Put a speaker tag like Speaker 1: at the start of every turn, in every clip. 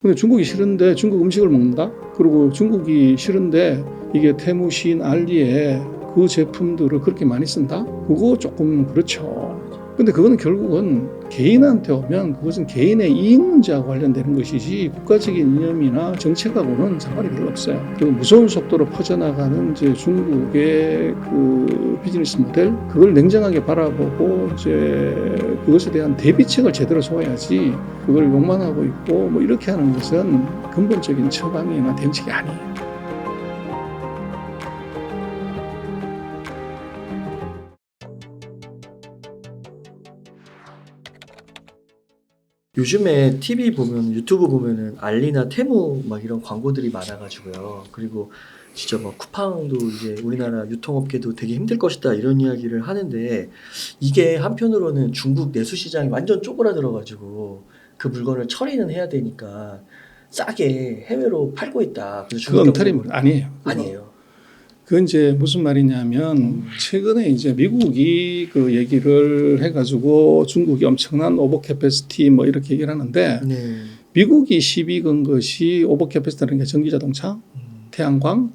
Speaker 1: 근데 중국이 싫은데 중국 음식을 먹는다? 그리고 중국이 싫은데 이게 테무신 알리에 그 제품들을 그렇게 많이 쓴다? 그거 조금 그렇죠. 근데 그거는 결국은 개인한테 오면 그것은 개인의 이익 문제와 관련되는 것이지 국가적인 이념이나 정책하고는 상관이 별로 없어요. 그리고 무서운 속도로 퍼져나가는 이제 중국의 그 비즈니스 모델, 그걸 냉정하게 바라보고 이제 그것에 대한 대비책을 제대로 세워야지 그걸 욕만 하고 있고 뭐 이렇게 하는 것은 근본적인 처방이나 대책이 아니에요.
Speaker 2: 요즘에 TV 보면 유튜브 보면은 알리나 테무 막 이런 광고들이 많아가지고요. 그리고 진짜 막 쿠팡도 이제 우리나라 유통업계도 되게 힘들 것이다 이런 이야기를 하는데 이게 한편으로는 중국 내수 시장이 완전 쪼그라들어가지고 그 물건을 처리는 해야 되니까 싸게 해외로 팔고 있다. 그래서 중국
Speaker 1: 그건
Speaker 2: 경제가
Speaker 1: 틀림 아니에요.
Speaker 2: 아니에요.
Speaker 1: 그건 이제 무슨 말이냐면 최근에 이제 미국이 그 얘기를 해가지고 중국이 엄청난 오버 캐패시티 뭐 이렇게 얘기를 하는데
Speaker 2: 네.
Speaker 1: 미국이 시비 건 것이 오버 캐패시티라는 게 전기 자동차, 태양광,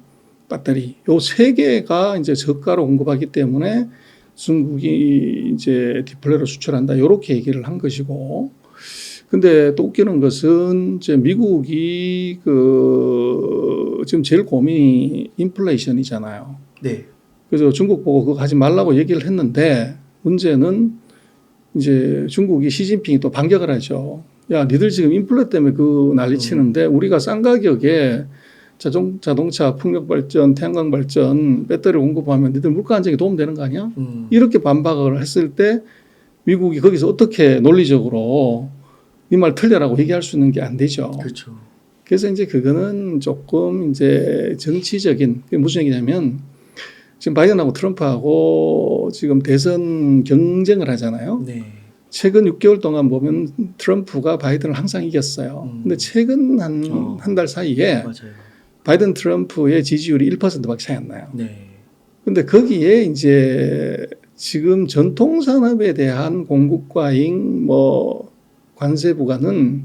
Speaker 1: 배터리 요 세 개가 이제 저가로 공급하기 때문에 중국이 이제 디플레로 수출한다 이렇게 얘기를 한 것이고. 근데 또 웃기는 것은 이제 미국이 그 지금 제일 고민이 인플레이션이잖아요.
Speaker 2: 네.
Speaker 1: 그래서 중국 보고 그거 하지 말라고 얘기를 했는데 문제는 이제 중국이 시진핑이 또 반격을 하죠. 야, 니들 지금 인플레 때문에 그 난리 치는데 우리가 싼 가격에 자동차 풍력 발전, 태양광 발전, 배터리 공급하면 니들 물가 안정에 도움되는 거 아니야? 이렇게 반박을 했을 때 미국이 거기서 어떻게 논리적으로 이 말 틀려라고 얘기할 수 있는 게 안 되죠.
Speaker 2: 그렇죠.
Speaker 1: 그래서 이제 그거는 조금 이제 정치적인, 그게 무슨 얘기냐면 지금 바이든하고 트럼프하고 지금 대선 경쟁을 하잖아요.
Speaker 2: 네.
Speaker 1: 최근 6개월 동안 보면 트럼프가 바이든을 항상 이겼어요. 근데 최근 한 달 사이에
Speaker 2: 맞아요.
Speaker 1: 바이든 트럼프의 지지율이 1%밖에 차이 안 나요.
Speaker 2: 네.
Speaker 1: 근데 거기에 이제 지금 전통산업에 대한 공급 과잉 뭐 관세 부과는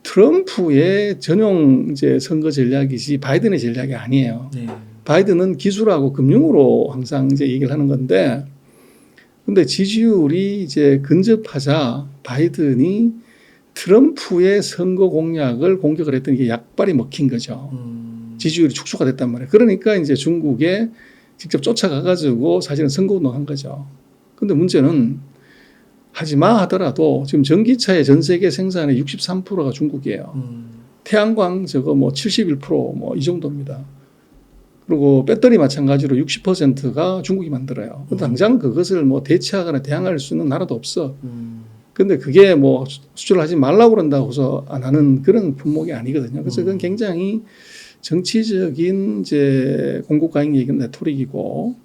Speaker 1: 트럼프의 전용 이제 선거 전략이지 바이든의 전략이 아니에요.
Speaker 2: 네.
Speaker 1: 바이든은 기술하고 금융으로 항상 이제 얘기를 하는 건데, 근데 지지율이 이제 근접하자 바이든이 트럼프의 선거 공약을 공격을 했더니 이게 약발이 먹힌 거죠. 지지율이 축소가 됐단 말이에요. 그러니까 이제 중국에 직접 쫓아가가지고 사실은 선거운동한 거죠. 근데 문제는 하지 마 하더라도 지금 전기차의 전 세계 생산의 63%가 중국이에요. 태양광 저거 뭐 71% 이 정도입니다. 그리고 배터리 마찬가지로 60%가 중국이 만들어요. 당장 그것을 뭐 대체하거나 대항할 수 있는 나라도 없어. 근데 그게 뭐 수출을 하지 말라고 그런다고 해서 안 하는 그런 품목이 아니거든요. 그래서 그건 굉장히 정치적인 이제 공급 과잉 얘기는 레토릭이고.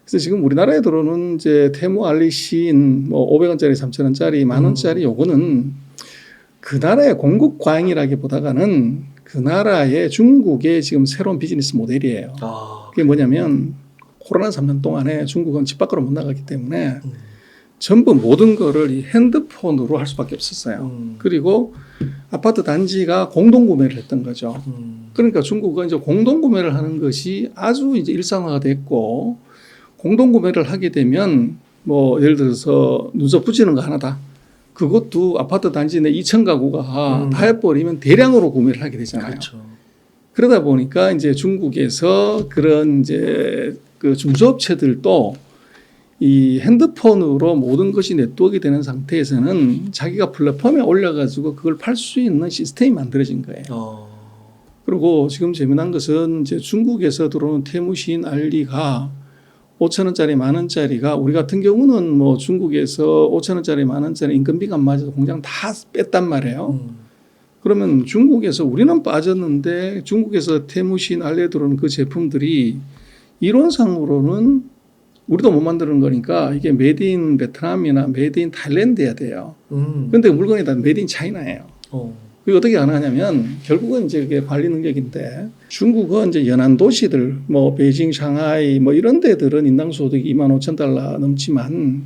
Speaker 1: 그래서 지금 우리나라에 들어오는 이제 테무 알리신 뭐 500원짜리, 3,000원짜리, 만원짜리 요거는 그 나라의 공급 과잉이라기보다는 그 나라의 중국의 지금 새로운 비즈니스 모델이에요. 그게 뭐냐면 코로나 3년 동안에 중국은 집 밖으로 못 나갔기 때문에 전부 모든 거를 이 핸드폰으로 할 수밖에 없었어요. 그리고 아파트 단지가 공동 구매를 했던 거죠. 그러니까 중국은 이제 공동 구매를 하는 것이 아주 이제 일상화됐고, 공동 구매를 하게 되면 뭐 예를 들어서 눈썹 붙이는 거 하나다. 그것도 아파트 단지 내 2천 가구가 다 해버리면 대량으로 구매를 하게 되잖아요.
Speaker 2: 그렇죠.
Speaker 1: 그러다 보니까 이제 중국에서 그런 이제 그 중소업체들도 이 핸드폰으로 모든 것이 네트워크가 되는 상태에서는 자기가 플랫폼에 올려가지고 그걸 팔 수 있는 시스템이 만들어진 거예요. 그리고 지금 재미난 것은 이제 중국에서 들어오는 테무신 알리가 5,000원짜리, 만원짜리가 우리 같은 경우는 뭐 중국에서 5,000원짜리, 만원짜리 인건비가 안 맞아서 공장 다 뺐단 말이에요. 그러면 중국에서 우리는 빠졌는데 중국에서 테무신 알리에 들어오는 그 제품들이 이론상으로는 우리도 못 만드는 거니까 이게 메이드 인 베트남이나 메이드 인 타일랜드여야 돼요. 근데 물건이 다 메이드 인 차이나예요. 그게 어떻게 가능하냐면 결국은 이제 그게 관리 능력인데, 중국은 이제 연안 도시들 뭐 베이징, 상하이 뭐 이런 데들은 인당 소득이 25,000달러 넘지만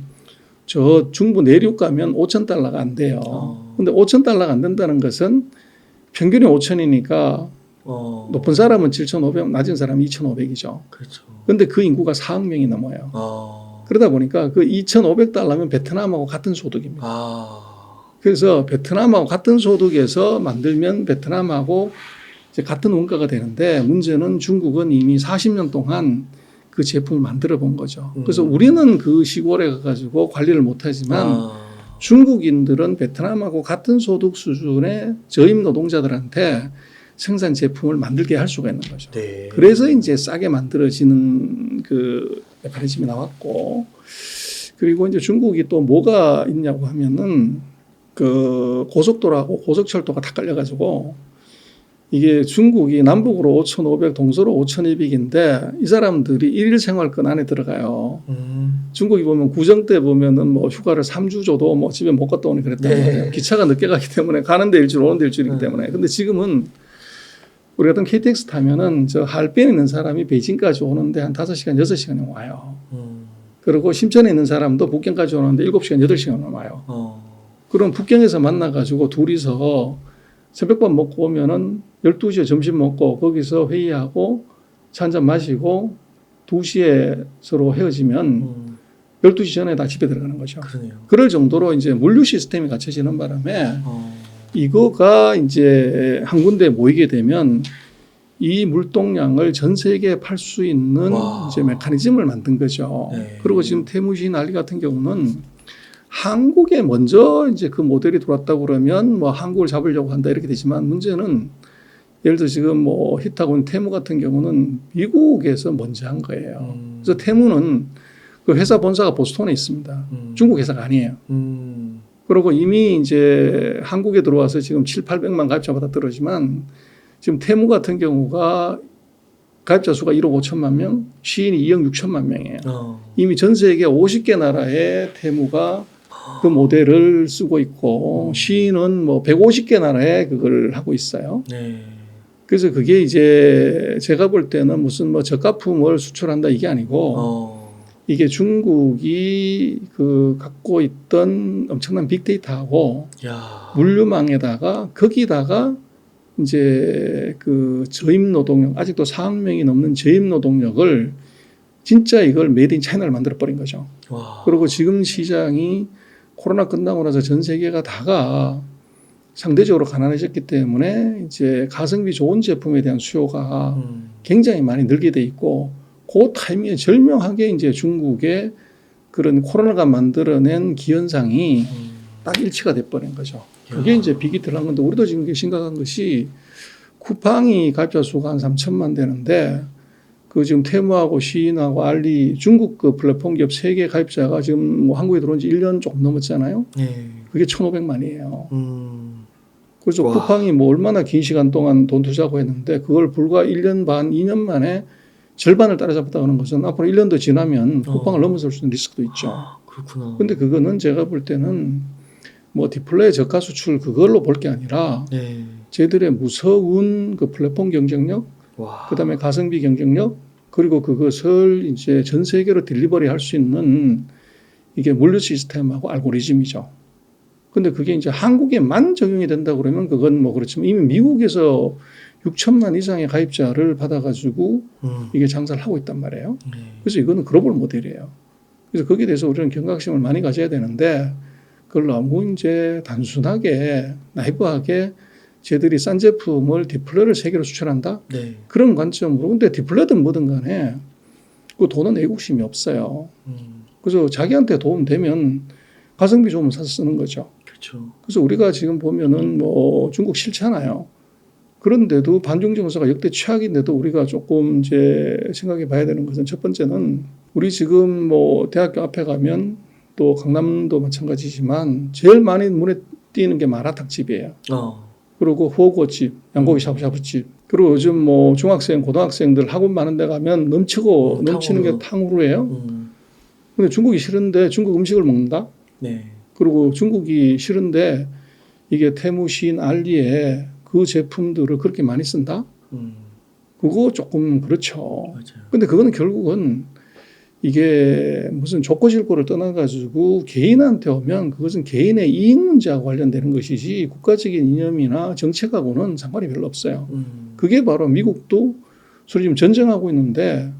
Speaker 1: 저 중부 내륙 가면 5,000달러가 안 돼요. 근데 5,000달러가 안 된다는 것은 평균이 5천이니까 높은
Speaker 2: 사
Speaker 1: 사람은 7,500, 낮은 사람은 2,500이죠.
Speaker 2: 그렇죠.
Speaker 1: 근데 그 인구가 4억 명이 넘어요.
Speaker 2: 어.
Speaker 1: 그러다 보니까 그 2,500달러면 베트남하고 같은 소득입니다.
Speaker 2: 아.
Speaker 1: 그래서 베트남하고 같은 소득에서 만들면 베트남하고 이제 같은 원가가 되는데 문제는 중국은 이미 40년 동안 그 제품을 만들어 본 거죠. 그래서 우리는 그 시골에 가가지고 관리를 못하지만 중국인들은 베트남하고 같은 소득 수준의 저임 노동자들한테 생산 제품을 만들게 할 수가 있는 거죠.
Speaker 2: 네.
Speaker 1: 그래서 이제 싸게 만들어지는 그 메커니즘이 나왔고, 그리고 이제 중국이 또 뭐가 있냐고 하면은 그 고속도로하고 고속철도가 다 깔려가지고 이게 중국이 남북으로 5,500, 동서로 5,200인데 이 사람들이 일일 생활권 안에 들어가요. 중국이 보면 구정 때 보면은 뭐 휴가를 3주 줘도 뭐 집에 못 갔다 오니 그랬단 말이에요. 기차가 늦게 가기 때문에 가는 데 일주일 오는 데 일주일이기 때문에. 근데 지금은 우리 같은 KTX 타면은 저 할배에 있는 사람이 베이징까지 오는데 한 5시간, 6시간이 와요. 그리고 심천에 있는 사람도 북경까지 오는데 7시간, 8시간 와요. 그럼 북경에서 만나가지고 둘이서 새벽밥 먹고 오면은 12시에 점심 먹고 거기서 회의하고 차 한잔 마시고 2시에 서로 헤어지면 12시 전에 다 집에 들어가는 거죠.
Speaker 2: 그러네요.
Speaker 1: 그럴 정도로 이제 물류 시스템이 갖춰지는 바람에 이거가 이제 한 군데에 모이게 되면 이 물동량을 전 세계에 팔 수 있는 이제 메커니즘을 만든 거죠.
Speaker 2: 네.
Speaker 1: 그리고 지금 태무진 알리 같은 경우는 한국에 먼저 이제 그 모델이 들어왔다고 그러면 뭐 한국을 잡으려고 한다 이렇게 되지만 문제는 예를 들어 지금 뭐 히타곤 테무 같은 경우는 미국에서 먼저 한 거예요. 그래서 테무는 그 회사 본사가 보스턴에 있습니다. 중국 회사가 아니에요. 그리고 이미 이제 한국에 들어와서 지금 7,800만 가입자 받아들었지만 지금 테무 같은 경우가 가입자 수가 1억 5천만 명, 시인이 2억 6천만 명이에요. 이미 전 세계 50개 나라의 테무가 그 모델을 쓰고 있고 시인은 뭐 150개 나라에 그걸 하고 있어요.
Speaker 2: 네.
Speaker 1: 그래서 그게 이제 제가 볼 때는 무슨 뭐 저가품을 수출한다 이게 아니고 이게 중국이 그 갖고 있던 엄청난 빅데이터하고 물류망에다가 거기다가 이제 그 저임 노동력 아직도 4억 명이 넘는 저임 노동력을 진짜 이걸 메이드 인 차이나를 만들어 버린 거죠. 그리고 지금 시장이 코로나 끝나고 나서 전 세계가 다가 상대적으로 가난해졌기 때문에 이제 가성비 좋은 제품에 대한 수요가 굉장히 많이 늘게 돼 있고 그 타이밍에 절묘하게 이제 중국의 그런 코로나가 만들어낸 기현상이 딱 일치가 돼버린 거죠. 그게 이제 빅이 들어간 건데 우리도 지금 심각한 것이 쿠팡이 가입자 수가 한 3천만 되는데 그 지금 테무하고 시인하고 알리 중국 그 플랫폼 기업 3개 가입자가 지금 뭐 한국에 들어온 지 1년 조금 넘었잖아요. 그게 1,500만이에요. 그래서 쿠팡이 뭐 얼마나 긴 시간 동안 돈 투자하고 했는데 그걸 불과 1년 반, 2년 만에 절반을 따라잡았다는 것은 앞으로 1년 더 지나면 쿠팡을 넘어설 수 있는 리스크도 있죠.
Speaker 2: 그렇구나.
Speaker 1: 근데 그거는 제가 볼 때는 뭐 디플레이 저가 수출 그걸로 볼 게 아니라 쟤들의 무서운 그 플랫폼 경쟁력, 그다음에 가성비 경쟁력, 그리고 그것을 이제 전 세계로 딜리버리 할 수 있는 이게 물류 시스템하고 알고리즘이죠. 근데 그게 이제 한국에만 적용이 된다 그러면 그건 뭐 그렇지만 이미 미국에서 6천만 이상의 가입자를 받아가지고 이게 장사를 하고 있단 말이에요. 그래서 이거는 글로벌 모델이에요. 그래서 거기에 대해서 우리는 경각심을 많이 가져야 되는데 그걸 너무 이제 단순하게 나이브하게 쟤들이 싼 제품을 디플레이를 세계로 수출한다? 그런 관점으로. 근데 디플레이든 뭐든 간에 그 돈은 애국심이 없어요. 그래서 자기한테 도움 되면 가성비 좋으면 사서 쓰는 거죠.
Speaker 2: 그렇죠.
Speaker 1: 그래서 우리가 지금 보면은 뭐 중국 싫잖아요. 그런데도 반중 정서가 역대 최악인데도 우리가 조금 이제 생각해 봐야 되는 것은 첫 번째는 우리 지금 뭐 대학교 앞에 가면 또 강남도 마찬가지지만 제일 많이 눈에 띄는 게 마라탕집이에요. 그리고 후어구어집, 양고기 샤브샤브집. 그리고 요즘 뭐 중학생, 고등학생들 학원 많은 데 가면 넘치는 게 탕후루예요. 근데 중국이 싫은데 중국 음식을 먹는다? 그리고 중국이 싫은데 이게 테무, 시인, 알리에 그 제품들을 그렇게 많이 쓴다? 그거 조금 그렇죠. 근데 그거는 결국은 이게 무슨 족구실고를 떠나가지고 개인한테 오면 그것은 개인의 이익 문제와 관련되는 것이지 국가적인 이념이나 정책하고는 상관이 별로 없어요. 그게 바로 미국도 소리 지금 전쟁하고 있는데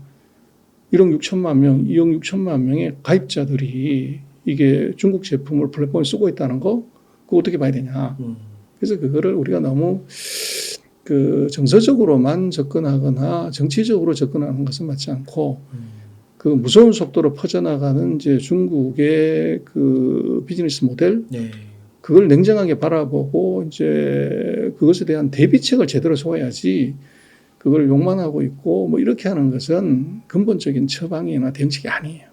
Speaker 1: 1억 6천만 명, 2억 6천만 명의 가입자들이 이게 중국 제품을 플랫폼에 쓰고 있다는 거, 그거 어떻게 봐야 되냐. 그래서 그거를 우리가 너무 그 정서적으로만 접근하거나 정치적으로 접근하는 것은 맞지 않고 그 무서운 속도로 퍼져나가는 이제 중국의 그 비즈니스 모델,
Speaker 2: 네.
Speaker 1: 그걸 냉정하게 바라보고 이제 그것에 대한 대비책을 제대로 세워야지 그걸 욕만 하고 있고 뭐 이렇게 하는 것은 근본적인 처방이나 대응책이 아니에요.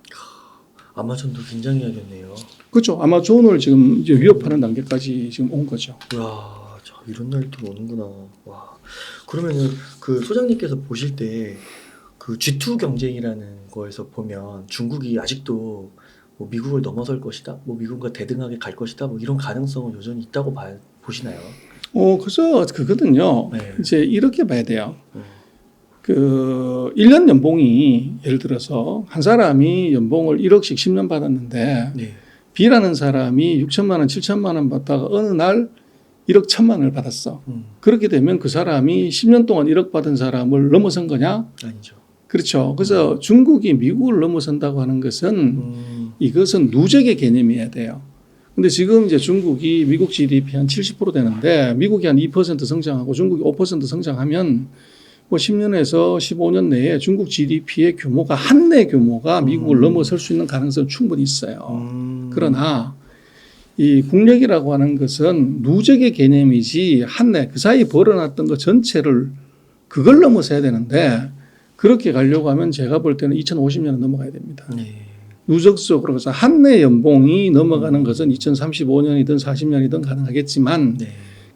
Speaker 2: 아마존도 긴장해야겠네요.
Speaker 1: 그렇죠. 아마존을 지금 이제 위협하는 단계까지 지금 온 거죠.
Speaker 2: 와, 저 이런 날이 또 오는구나. 와, 그러면은 그 소장님께서 보실 때 그 G2 경쟁이라는 거에서 보면 중국이 아직도 뭐 미국을 넘어설 것이다, 뭐 미국과 대등하게 갈 것이다, 뭐 이런 가능성은 여전히 있다고 보시나요?
Speaker 1: 그래서 그거는요.
Speaker 2: 네.
Speaker 1: 이제 이렇게 봐야 돼요. 그 1년 연봉이 예를 들어서 한 사람이 연봉을 1억씩 10년 받았는데
Speaker 2: 네.
Speaker 1: B라는 사람이 6천만 원, 7천만 원 받다가 어느 날 1억 1천만 원을 받았어. 그렇게 되면 그 사람이 10년 동안 1억 받은 사람을 넘어선 거냐?
Speaker 2: 아니죠.
Speaker 1: 그렇죠. 그래서 중국이 미국을 넘어선다고 하는 것은 이것은 누적의 개념이어야 돼요. 근데 지금 이제 중국이 미국 GDP 한 70% 되는데 미국이 한 2% 성장하고 중국이 5% 성장하면 뭐 10년에서 15년 내에 중국 GDP의 규모가 한내 규모가 미국을 넘어설 수 있는 가능성은 충분히 있어요. 그러나 이 국력이라고 하는 것은 누적의 개념이지 한내 그 사이 벌어놨던 것 전체를 그걸 넘어서야 되는데 그렇게 가려고 하면 제가 볼 때는 2050년은 넘어가야 됩니다.
Speaker 2: 네.
Speaker 1: 누적적으로 그래서 한내 연봉이 넘어가는 것은 2035년이든 40년이든 가능하겠지만
Speaker 2: 네.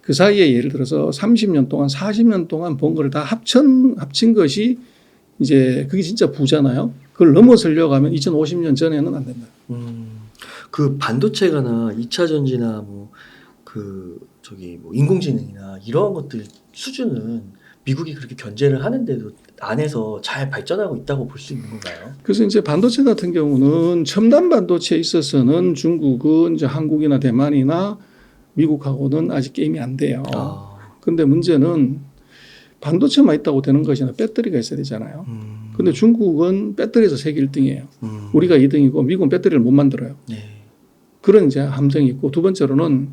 Speaker 1: 그 사이에 예를 들어서 30년 동안 40년 동안 번 거를 다 합친 것이 이제 그게 진짜 부잖아요. 그걸 넘어서려고 하면 2050년 전에는 안 된다.
Speaker 2: 그 반도체가나 2차 전지나 뭐 그 저기 뭐 인공지능이나 이런 것들 수준은 미국이 그렇게 견제를 하는데도 안에서 잘 발전하고 있다고 볼 수 있는 건가요?
Speaker 1: 그래서 이제 반도체 같은 경우는 첨단 반도체에 있어서는 중국은 이제 한국이나 대만이나 미국하고는 아직 게임이 안 돼요. 근데 문제는 반도체만 있다고 되는 것이 아니라 배터리가 있어야 되잖아요. 근데 중국은 배터리에서 세계 1등이에요. 우리가 2등이고 미국은 배터리를 못 만들어요.
Speaker 2: 네.
Speaker 1: 그런 이제 함정이 있고 두 번째로는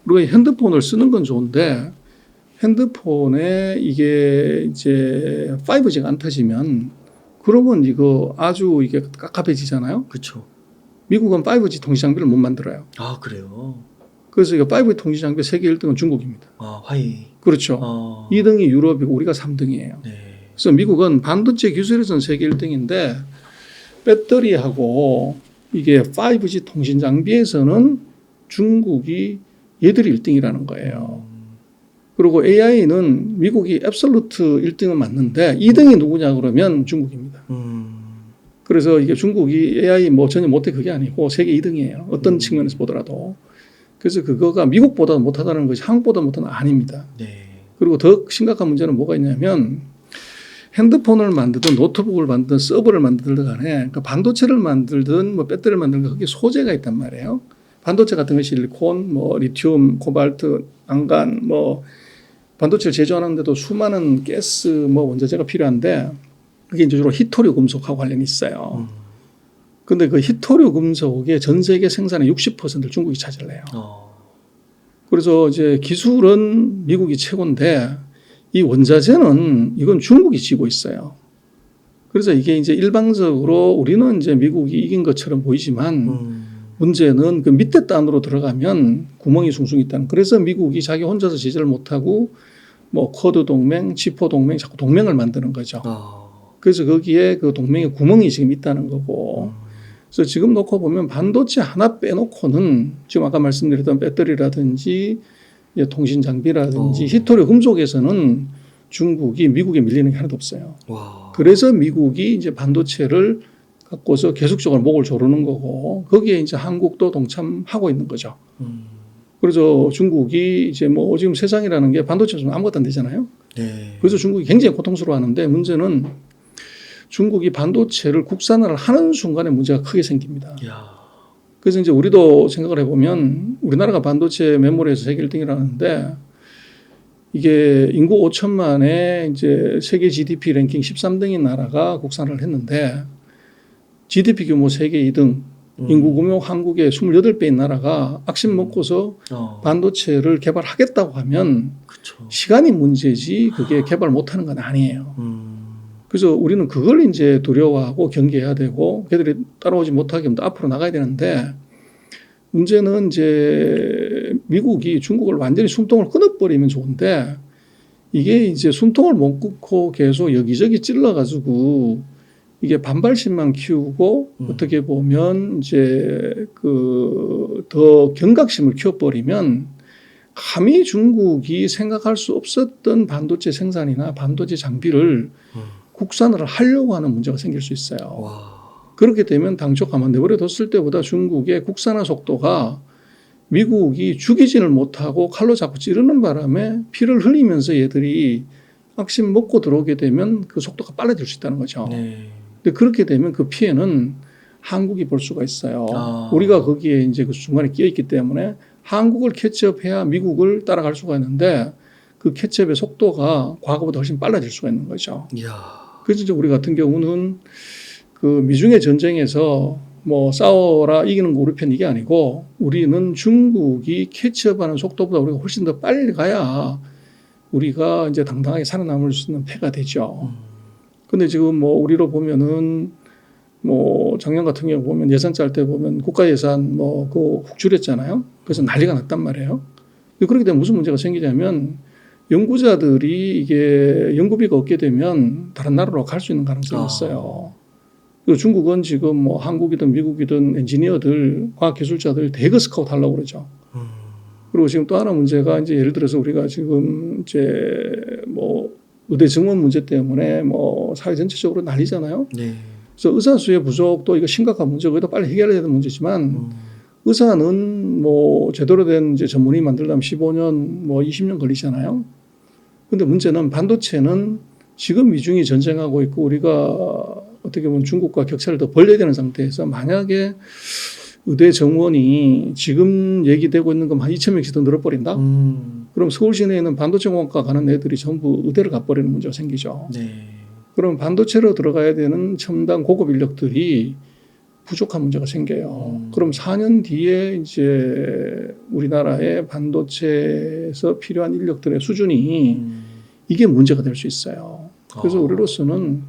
Speaker 1: 우리가 핸드폰을 쓰는 건 좋은데 핸드폰에 이게 이제 5G가 안 터지면 그러면 이거 아주 이게 깝깝해지잖아요.
Speaker 2: 그렇죠.
Speaker 1: 미국은 5G 통신 장비를 못 만들어요.
Speaker 2: 아, 그래요.
Speaker 1: 그래서 이거 5G 통신 장비 세계 1등은 중국입니다.
Speaker 2: 아, 화웨이.
Speaker 1: 그렇죠. 2등이 유럽이고 우리가 3등이에요.
Speaker 2: 네.
Speaker 1: 그래서 미국은 반도체 기술에서는 세계 1등인데 배터리하고 이게 5G 통신 장비에서는 중국이 얘들이 1등이라는 거예요. 그리고 AI는 미국이 앱솔루트 1등은 맞는데 2등이 누구냐 그러면 중국입니다. 그래서 이게 중국이 AI 뭐 전혀 못해 그게 아니고 세계 2등이에요. 어떤 측면에서 보더라도. 그래서 그거가 미국보다 못하다는 것이 한국보다 못하는 아닙니다.
Speaker 2: 네.
Speaker 1: 그리고 더 심각한 문제는 뭐가 있냐면 핸드폰을 만들든 노트북을 만들든 서버를 만들든 간에 그러니까 반도체를 만들든 뭐 배터리를 만들든 그게 소재가 있단 말이에요. 반도체 같은 건 실리콘, 뭐 리튬, 코발트, 안간, 뭐 반도체를 제조하는데도 수많은 가스, 뭐 원자재가 필요한데 그게 이제 주로 히토류 금속하고 관련이 있어요. 근데 그 히토류 금속의 전 세계 생산의 60%를 중국이 차지를 해요. 그래서 이제 기술은 미국이 최고인데 이 원자재는 이건 중국이 쥐고 있어요. 그래서 이게 이제 일방적으로 우리는 이제 미국이 이긴 것처럼 보이지만 문제는 그 밑에 단으로 들어가면 구멍이 숭숭 있다는. 그래서 미국이 자기 혼자서 제재를 못하고 뭐 쿼드 동맹, 지포 동맹, 자꾸 동맹을 만드는 거죠. 그래서 거기에 그 동맹에 구멍이 지금 있다는 거고. 그래서 지금 놓고 보면 반도체 하나 빼놓고는 지금 아까 말씀드렸던 배터리라든지 통신 장비라든지 히토류 금속에서는 중국이 미국에 밀리는 게 하나도 없어요. 그래서 미국이 이제 반도체를 갖고서 계속적으로 목을 조르는 거고 거기에 이제 한국도 동참하고 있는 거죠. 그래서 중국이 이제 뭐 지금 세상이라는 게 반도체는 아무것도 안 되잖아요.
Speaker 2: 네.
Speaker 1: 그래서 중국이 굉장히 고통스러워하는데 문제는 중국이 반도체를 국산화를 하는 순간에 문제가 크게 생깁니다.
Speaker 2: 야.
Speaker 1: 그래서 이제 우리도 생각을 해보면 우리나라가 반도체 메모리에서 세계 1등이라는데 이게 인구 5천만에 이제 세계 GDP 랭킹 13등인 나라가 국산화를 했는데 GDP 규모 세계 2등, 인구 규모 한국의 28배인 나라가 악심 먹고서 반도체를 개발하겠다고 하면
Speaker 2: 그쵸.
Speaker 1: 시간이 문제지 그게 개발 못하는 건 아니에요. 그래서 우리는 그걸 이제 두려워하고 경계해야 되고 걔들이 따라오지 못하게 하면 앞으로 나가야 되는데 문제는 이제 미국이 중국을 완전히 숨통을 끊어버리면 좋은데 이게 이제 숨통을 못 끊고 계속 여기저기 찔러가지고 이게 반발심만 키우고 어떻게 보면 이제 그 더 경각심을 키워버리면 감히 중국이 생각할 수 없었던 반도체 생산이나 반도체 장비를 국산화를 하려고 하는 문제가 생길 수 있어요.
Speaker 2: 와.
Speaker 1: 그렇게 되면 당초 가만 내버려뒀을 때보다 중국의 국산화 속도가 미국이 죽이지를 못하고 칼로 자꾸 찌르는 바람에 피를 흘리면서 얘들이 악심 먹고 들어오게 되면 그 속도가 빨라질 수 있다는 거죠.
Speaker 2: 네.
Speaker 1: 근데 그렇게 되면 그 피해는 한국이 볼 수가 있어요.
Speaker 2: 아.
Speaker 1: 우리가 거기에 이제 그 중간에 끼어 있기 때문에 한국을 캐치업해야 미국을 따라갈 수가 있는데 그 캐치업의 속도가 과거보다 훨씬 빨라질 수가 있는 거죠.
Speaker 2: 이야.
Speaker 1: 그래서 이제 우리 같은 경우는 그 미중의 전쟁에서 뭐 싸워라 이기는 거 우리 편 이게 아니고 우리는 중국이 캐치업하는 속도보다 우리가 훨씬 더 빨리 가야 우리가 이제 당당하게 살아남을 수 있는 패가 되죠. 근데 지금 뭐 우리로 보면은 뭐 작년 같은 경우 보면 예산 짤 때 보면 국가 예산 뭐 그거 훅 줄였잖아요. 그래서 난리가 났단 말이에요. 근데 그렇게 되면 무슨 문제가 생기냐면 연구자들이 이게 연구비가 없게 되면 다른 나라로 갈 수 있는 가능성이 있어요. 그리고 중국은 지금 뭐 한국이든 미국이든 엔지니어들, 과학기술자들 대거 스카우트 하려고 그러죠. 그리고 지금 또 하나 문제가 이제 예를 들어서 우리가 지금 이제 뭐 의대 정원 문제 때문에 뭐 사회 전체적으로 난리잖아요.
Speaker 2: 네.
Speaker 1: 그래서 의사 수의 부족도 이거 심각한 문제고 이거 빨리 해결해야 되는 문제지만 의사는 뭐 제대로 된 이제 전문의 만들려면 15년 뭐 20년 걸리잖아요. 근데 문제는 반도체는 지금 미중이 전쟁하고 있고 우리가 어떻게 보면 중국과 격차를 더 벌려야 되는 상태에서 만약에 의대 정원이 지금 얘기되고 있는 것만 한 2,000명씩 더 늘어버린다? 그럼 서울 시내에 있는 반도체 공학과 가는 애들이 전부 의대를 가버리는 문제가 생기죠.
Speaker 2: 네.
Speaker 1: 그럼 반도체로 들어가야 되는 첨단 고급 인력들이 부족한 문제가 생겨요. 그럼 4년 뒤에 이제 우리나라의 반도체에서 필요한 인력들의 수준이 이게 문제가 될 수 있어요. 그래서 우리로서는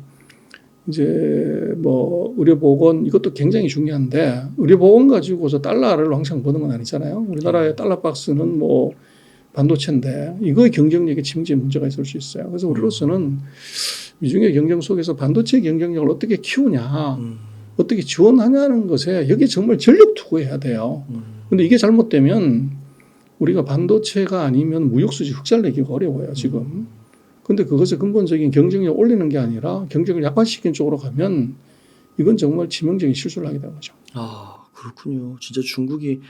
Speaker 1: 이제 뭐 의료보건 이것도 굉장히 중요한데 의료보건 가지고서 달러를 왕창 버는 건 아니잖아요. 우리나라의 달러 박스는 뭐 반도체인데 이거의 경쟁력에 침체의 문제가 있을 수 있어요. 그래서 우리로서는 미중의 경쟁 속에서 반도체 경쟁력을 어떻게 키우냐, 어떻게 지원하냐는 것에 여기에 정말 전력 투구해야 돼요. 근데 이게 잘못되면 우리가 반도체가 아니면 무역수지 흑자를 내기가 어려워요, 지금. 근데 그것을 근본적인 경쟁력을 올리는 게 아니라 경쟁을 약화시키는 쪽으로 가면 이건 정말 치명적인 실수를 하게 되는 거죠.
Speaker 2: 아, 그렇군요. 진짜 중국이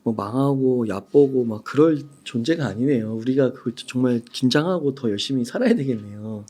Speaker 2: 뭐 망하고 얕보고 막 그럴 존재가 아니네요. 우리가 그 정말 긴장하고 더 열심히 살아야 되겠네요.